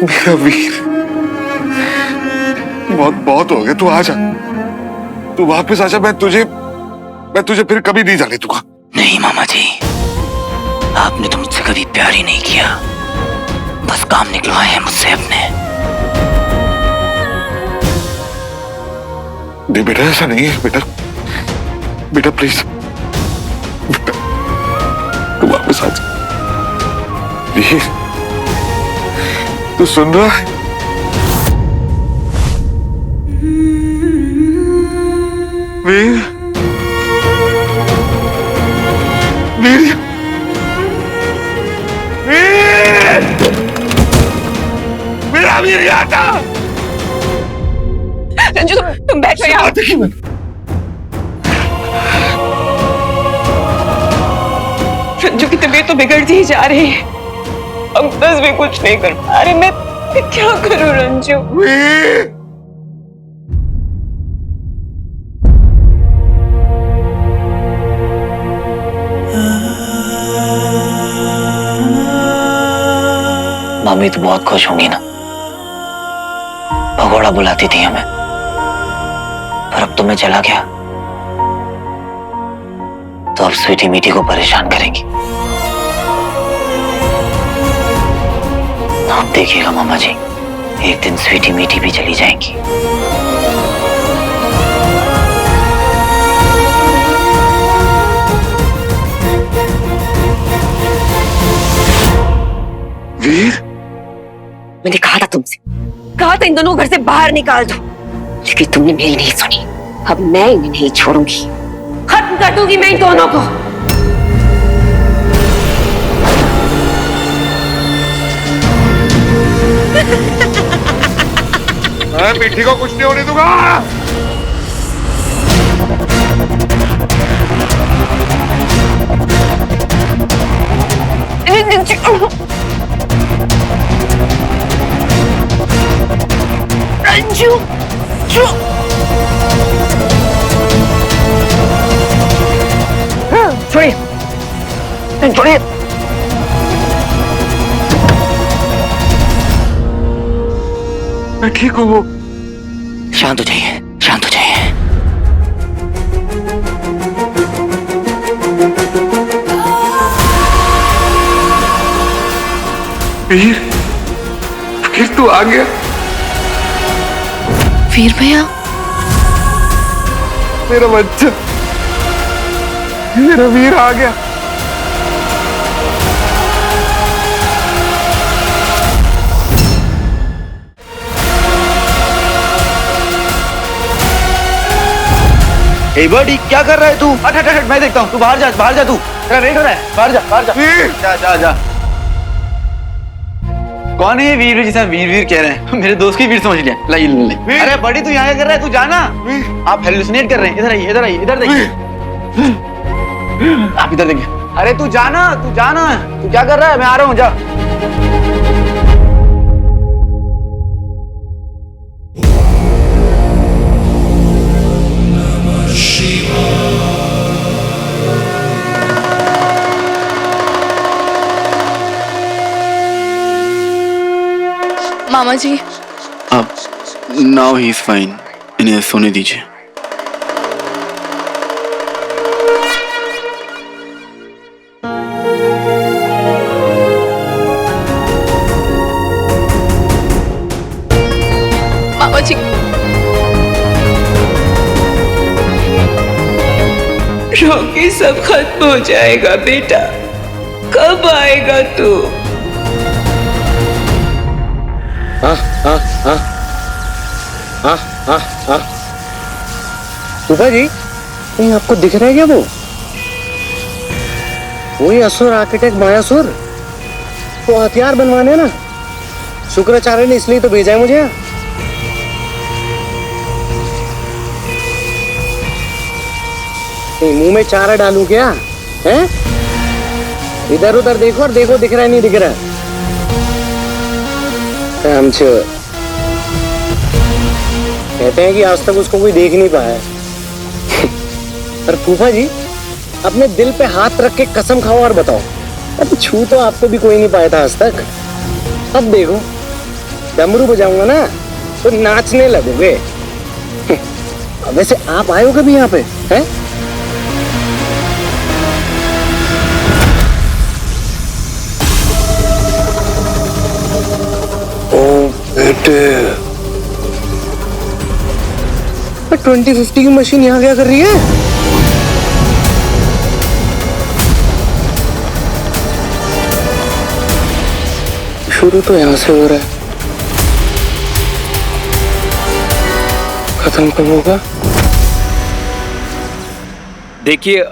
मेरा वीर, बहुत बहुत हो गया, तू आ जा, तू वापस आ जा। मैं तुझे फिर कभी नहीं जाने दूंगा। नहीं मामा जी, आपने तो मुझसे कभी प्यार ही नहीं किया, बस काम निकलवाए हैं मुझसे अपने। नहीं बेटा, ऐसा नहीं है बेटा, बेटा प्लीज, बेटा तू वापस आ जा प्लीज। तू सुन रहा है? वीर, वीर, वीर, मेरा वीर यहाँ था। रंजू, तुम बैठो यहाँ। रंजू की तबीयत तो बिगड़ती ही जा रही है, अब बस भी कुछ नहीं कर पा रहे। मैं क्या करूं रंजू? मम्मी तो बहुत खुश होंगी ना, भगोड़ा बुलाती थी हमें, पर अब तो मैं चला गया तो अब स्वीटी मीठी को परेशान करेंगी। आप देखिएगा मामा जी, एक दिन स्वीटी मीठी भी चली जाएंगी। वीर, मैंने कहा था तुमसे, कहा था इन दोनों को घर से बाहर निकाल दो, लेकिन तुमने मेरी नहीं सुनी। अब मैं इन्हें नहीं छोड़ूंगी, खत्म कर दूंगी मैं इन दोनों को। मैं मीठी को कुछ नहीं होने दूंगा। रंजू, छोड़िए, छोड़िए। मैं ठीक हूँ। शांत हो जाइए, शांत हो जाइए। वीर, फिर तू आ गया। वीर भैया, मेरा बच्चा, मेरा वीर आ गया। ए बड़ी, क्या कर रहा है तू? हट हट हट, मैं देखता हूँ। तू बाहर जा, बाहर जा, तू तेरा वेट हो रहा है। बाहर जा, बाहर जा, जा जा जा। कौन है ये वीर जिसे वीर वीर कह रहे हैं? मेरे दोस्त की वीर समझ लिया। ला ले। अरे बड़ी, तू यहाँ क्या कर रहा है? तू जाना, आप हेलुसिनेट कर रहे हैं। इधर आइए, इधर आइए, इधर देखिए, आप इधर देखिए। अरे तू जाना, तू जाना, तू क्या कर रहा है? मैं आ रहा हूँ, जा। मामा जी, अब नाउ ही इज फाइन, इन्हें सोने दीजिए। मामा जी, रोके सब खत्म हो जाएगा बेटा, कब आएगा तू? फूफा जी, कहीं आपको दिख रहा है क्या वो? वही असुर आर्किटेक्ट मायासुर, वो हथियार बनवाने ना, शुक्राचार्य ने इसलिए तो भेजा है मुझे यहाँ। मुंह में चारा डालूं क्या है? इधर उधर देखो और देखो दिख रहा है नहीं दिख रहा है। कामचोर, कहते हैं कि आज तक उसको कोई देख नहीं पाया। पर फूफा जी, अपने दिल पे हाथ रख के कसम खाओ और बताओ, अब छू तो आपको भी कोई नहीं पाया था आज तक। अब देखो डमरू बजाऊंगा ना तो नाचने लगोगे। वैसे आप आए हो कभी यहाँ पे हैं? ओ बेटे, 2050 की मशीन यहाँ क्या कर रही है? शुरू तो यहाँ से हो रहा है, खत्म कब होगा? देखिए,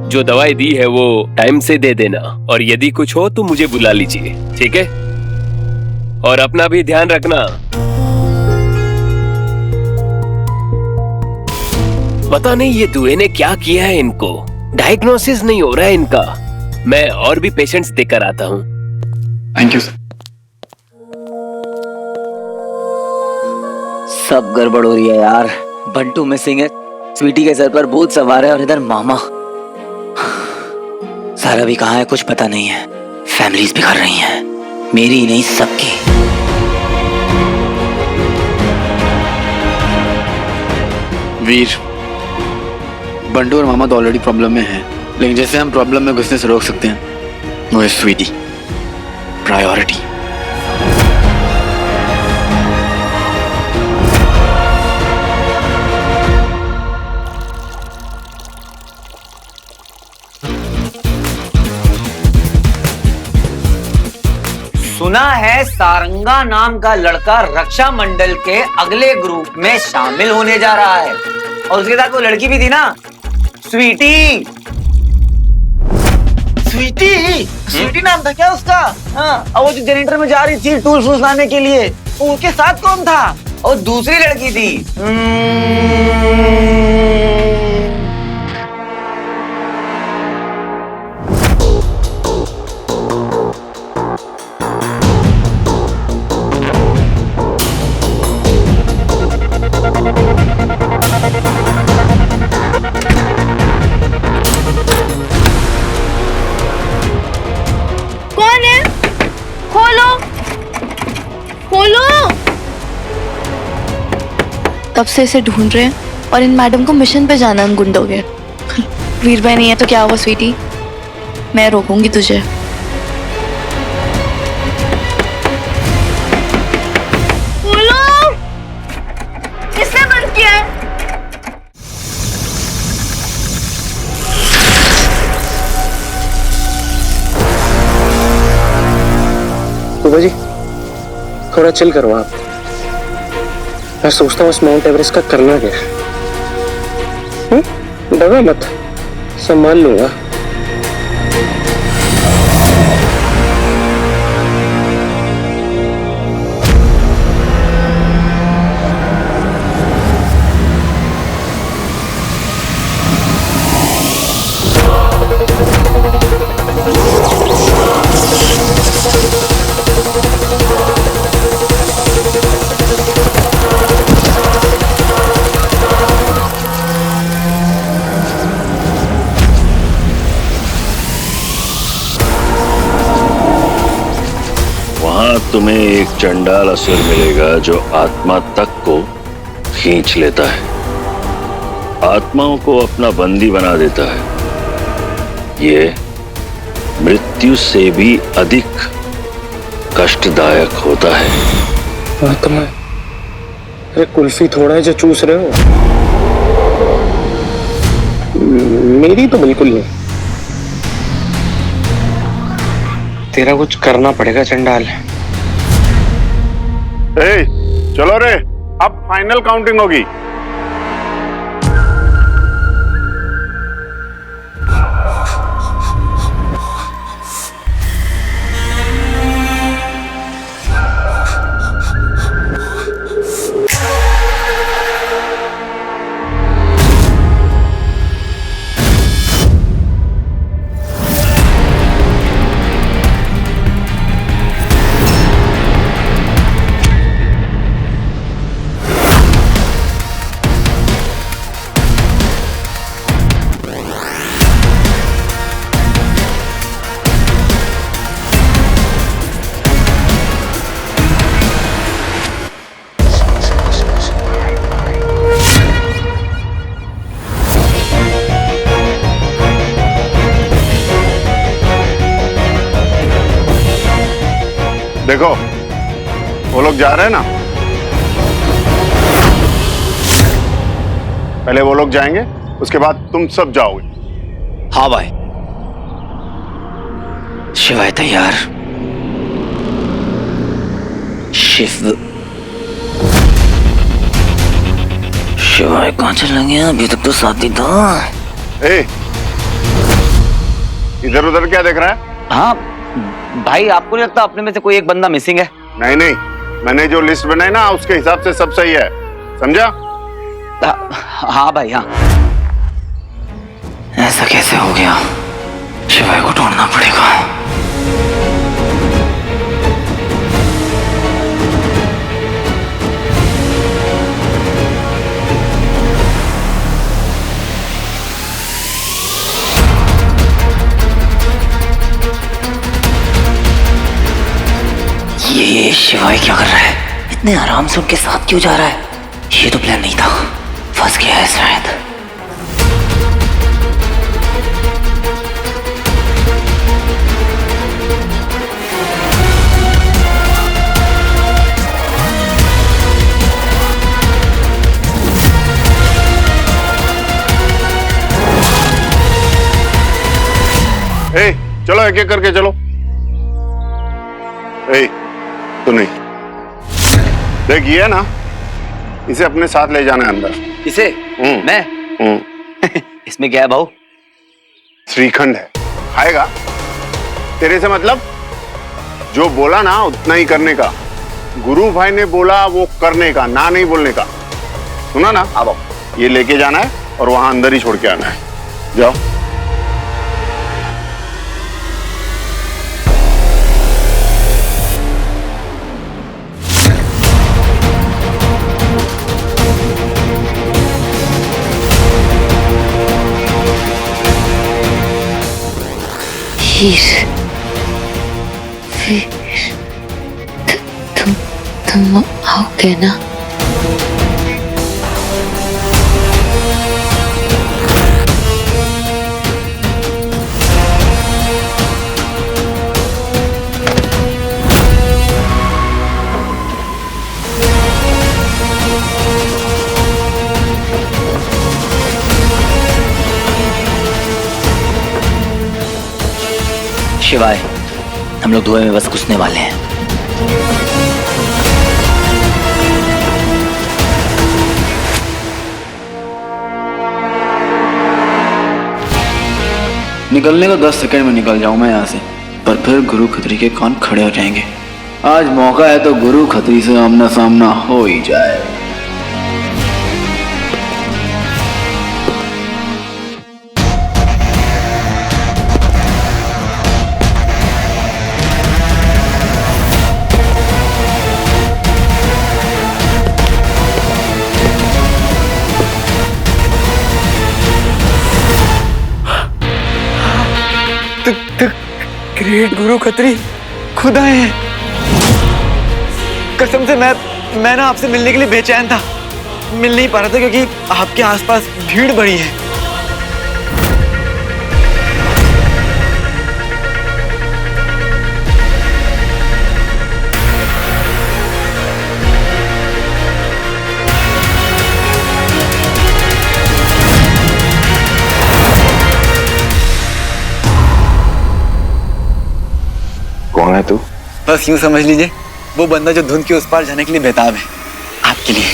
जो दवाई दी है वो टाइम से दे देना, और यदि कुछ हो तो मुझे बुला लीजिए, ठीक है? और अपना भी ध्यान रखना। पता नहीं ये दुए ने क्या किया है इनको, डायग्नोसिस नहीं हो रहा है इनका। मैं और भी पेशेंट्स देकर आता हूँ। Thank you sir. सब गड़बड़ हो रही है यार। बंटू मिसिंग है, स्वीटी के सर पर बोझ सवार है, और इधर मामा। सारा भी कहाँ है कुछ पता नहीं है। फैमिलीज बिखर रही हैं, मेरी ही नहीं सबकी। वीर, बंटू और मामा तो ऑलरेडी प्रॉब्लम में हैं, लेकिन जैसे हम प्रॉब्लम में घुसने से रोक सकते हैं वो है स्वीटी, प्रायोरिटी। सुना है सारंगा नाम का लड़का रक्षा मंडल के अगले ग्रुप में शामिल होने जा रहा है, और उसके साथ वो लड़की भी थी ना, स्वीटी। स्वीटी? स्वीटी नाम था क्या उसका? हाँ, और वो जो जनरेटर में जा रही थी टूल्स फूल्स लाने के लिए, उनके साथ कौन था? और दूसरी लड़की थी। कौन है? खोलो, खोलो। तब से इसे ढूंढ रहे हैं, और इन मैडम को मिशन पे जाना है उन गुंडों के। वीर भाई नहीं है तो क्या हुआ स्वीटी, मैं रोकूंगी तुझे। खोलो, किसने बंद किया है? सुबह जी थोड़ा चिल करो आप। मैं सोचता हूँ इस माउंट एवरेस्ट का करना क्या है। डरो मत, संभाल लूंगा। तुम्हें एक चंडाल असुर मिलेगा जो आत्मा तक को खींच लेता है, आत्माओं को अपना बंदी बना देता है। ये मृत्यु से भी अधिक कष्टदायक होता है। आत्मा? अरे कुल्फी थोड़ा है जो चूस रहे हो, मेरी तो बिल्कुल नहीं। तेरा कुछ करना पड़ेगा चंडाल। चलो रे, अब फाइनल काउंटिंग होगी। देखो वो लोग जा रहे हैं ना, पहले वो लोग जाएंगे, उसके बाद तुम सब जाओगे। हाँ भाई, शिवाय तैयार। शिवाय कहाँ चला गया? अभी तक तो साथ ही था। ए, इधर उधर क्या देख रहा है? हाँ भाई, आपको नहीं लगता अपने में से कोई एक बंदा मिसिंग है? नहीं नहीं, मैंने जो लिस्ट बनाई ना उसके हिसाब से सब सही है, समझा? हाँ भाई हाँ। ऐसा कैसे हो गया? शिवाय को ढूंढना पड़ेगा। ये शिवाय क्या कर रहा है? इतने आराम से उनके साथ क्यों जा रहा है? ये तो प्लान नहीं था, फंस गया है शायद। ए, चलो एक एक करके चलो। ए, तो नहीं देख, ये है ना, इसे अपने साथ ले जाना है अंदर। इसे? मैं? इसमें क्या है भाऊ? श्रीखंड है, खाएगा। तेरे से मतलब जो बोला ना उतना ही करने का। गुरु भाई ने बोला वो करने का, ना नहीं बोलने का। सुना ना? अब ये लेके जाना है और वहां अंदर ही छोड़ के आना है। जाओ। तुम आओगे ना? शिवाय, हम लोग धुएं में बस घुसने वाले हैं। निकलने को 10 सेकंड में निकल जाऊं मैं यहाँ से, पर फिर गुरु खत्री के कान खड़े हो जाएंगे। आज मौका है तो गुरु खत्री से आमना सामना हो ही जाए। ग्रेट गुरु खत्री खुद आए हैं। कसम से मैं ना आपसे मिलने के लिए बेचैन था, मिल नहीं पा रहा था क्योंकि आपके आसपास भीड़ बड़ी है। कौन है तू? बस यूं समझ लीजिए, वो बंदा जो धुंध के उस पार जाने के लिए बेताब है, आपके लिए।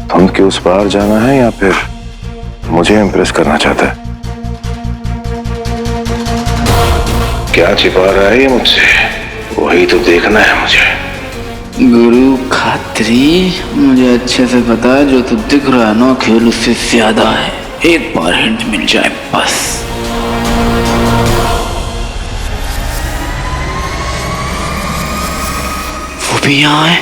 धुंध के उस पार जाना है या फिर मुझे इम्प्रेस करना चाहता है? क्या छिपा रहा है ये मुझसे? वही तो देखना है मुझे। गुरु खत्री, मुझे अच्छे से पता है जो तू दिख रहा है ना, खेल उससे ज्यादा है। एक बार हिंट मिल जाए बस। वो भी यहाँ है।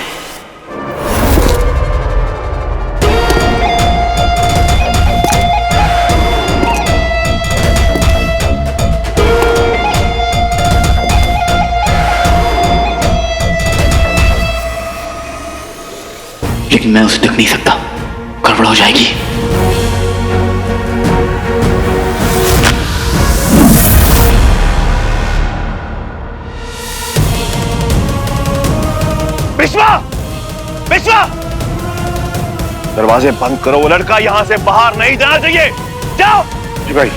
लेकिन मैं उसे ढक नहीं सकता, गड़बड़ हो जाएगी। पेशवा, दरवाजे बंद करो। वो लड़का यहां से बाहर नहीं जाना चाहिए। जाओ। जी भाई।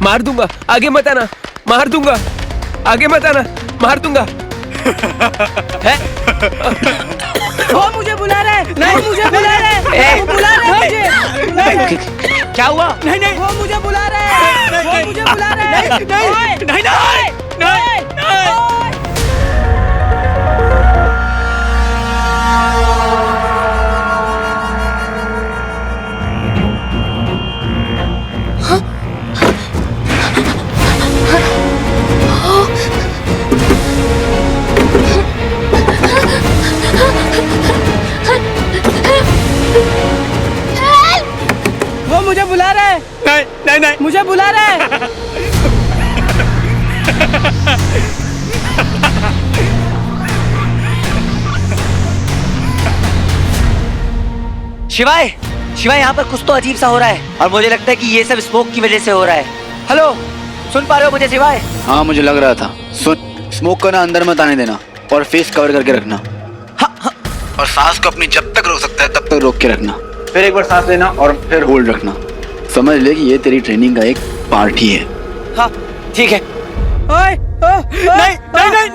मार दूंगा, आगे मत आना। मार दूंगा, आगे मत आना। मार दूंगा। है? वो मुझे बुला रहा है। नहीं, मुझे बुला रहा है। वो बुला रहा है मुझे। नहीं, क्या हुआ? नहीं नहीं, वो मुझे बुला रहा है। वो मुझे बुला रहा है। नहीं नहीं नहीं नहीं नहीं। वो मुझे बुला रहा है। नहीं नहीं नहीं, मुझे बुला रहा है। शिवाय, शिवाय यहाँ पर कुछ तो अजीब सा हो रहा है और मुझे लगता है कि ये सब स्मोक की वजह से हो रहा है। हेलो, सुन पा रहे हो मुझे शिवाय? हाँ मुझे लग रहा था। सुन, स्मोक करना अंदर मत आने देना और फेस कवर करके रखना। हाँ। और सांस को अपनी जब तक रोक सकता है तब तक रोक के रखना। फिर एक बार सांस लेना और फिर होल्ड रखना। समझ ले कि ये तेरी ट्रेनिंग का एक पार्ट ही है। हाँ ठीक है। नहीं नहीं नहीं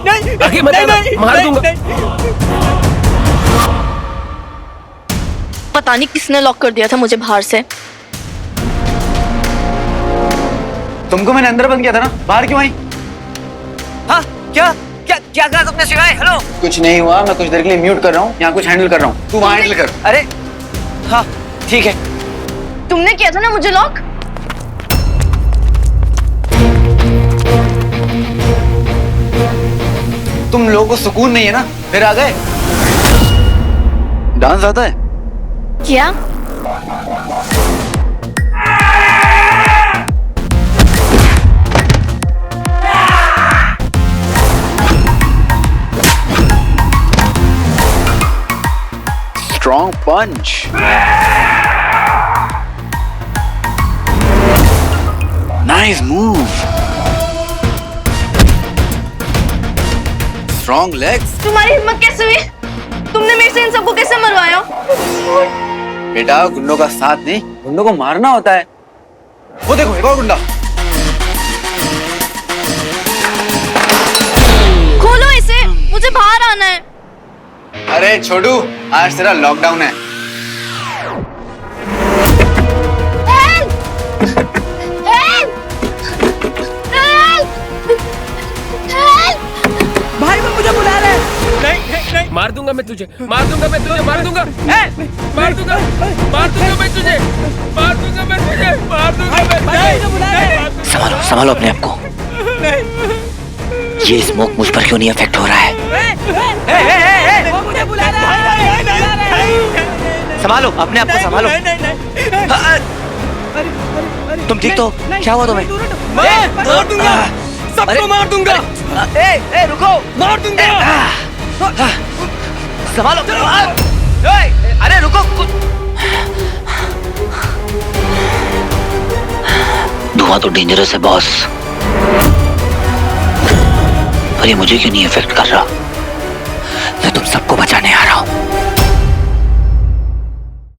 नहीं, आगे मत आना, मार दूंगा। पता नहीं किसने लॉक कर दिया था मुझे बाहर से। तुमको मैंने अंदर बंद किया था ना, बाहर क्यों आई? हाँ, क्या क्या क्या कहा तुमने शिवाय? हेलो, कुछ नहीं हुआ, मैं कुछ देर के लिए म्यूट कर रहा हूँ, यहाँ कुछ हैंडल कर रहा हूँ। तू वहाँ हैंडल कर। अरे हाँ ठीक है। तुमने किया था ना मुझे लॉक। तुम लोगों को सुकून नहीं है ना, फिर आ गए। डांस आता है क्या? Strong punch. Nice move. Strong legs. तुम्हारी हिम्मत कैसे हुई? तुमने मेरे से इन सबको कैसे मरवाया? बेटा गुंडों का साथ नहीं, गुंडों को मारना होता है। वो देखो एक और गुंडा। खोलो इसे, मुझे बाहर आना है। अरे छोटू, आज तेरा लॉकडाउन है। भाई वो मुझे बुला रहा है। नहीं मार दूंगा मैं तुझे, मार दूंगा मैं तुझे, मार दूंगा, मार दूंगा, मार दूंगा मैं तुझे, मार दूंगा मैं तुझे, मार दूंगा मैं तुझे। संभालो संभालो अपने आप को। ये स्मोक मुझ पर क्यों नहीं इफेक्ट हो रहा है? वो मुझे बुला रहा है। संभालो अपने आप को, संभालो। तुम ठीक तो? क्या हुआ तुम्हें? मार दूंगा, सबको मार दूंगा। ए रुको, मार दूंगा। संभालो। अरे रुको। धुआं तो डेंजरस है बॉस, पर ये मुझे क्यों नहीं इफेक्ट कर रहा? मैं तुम सबको बचाने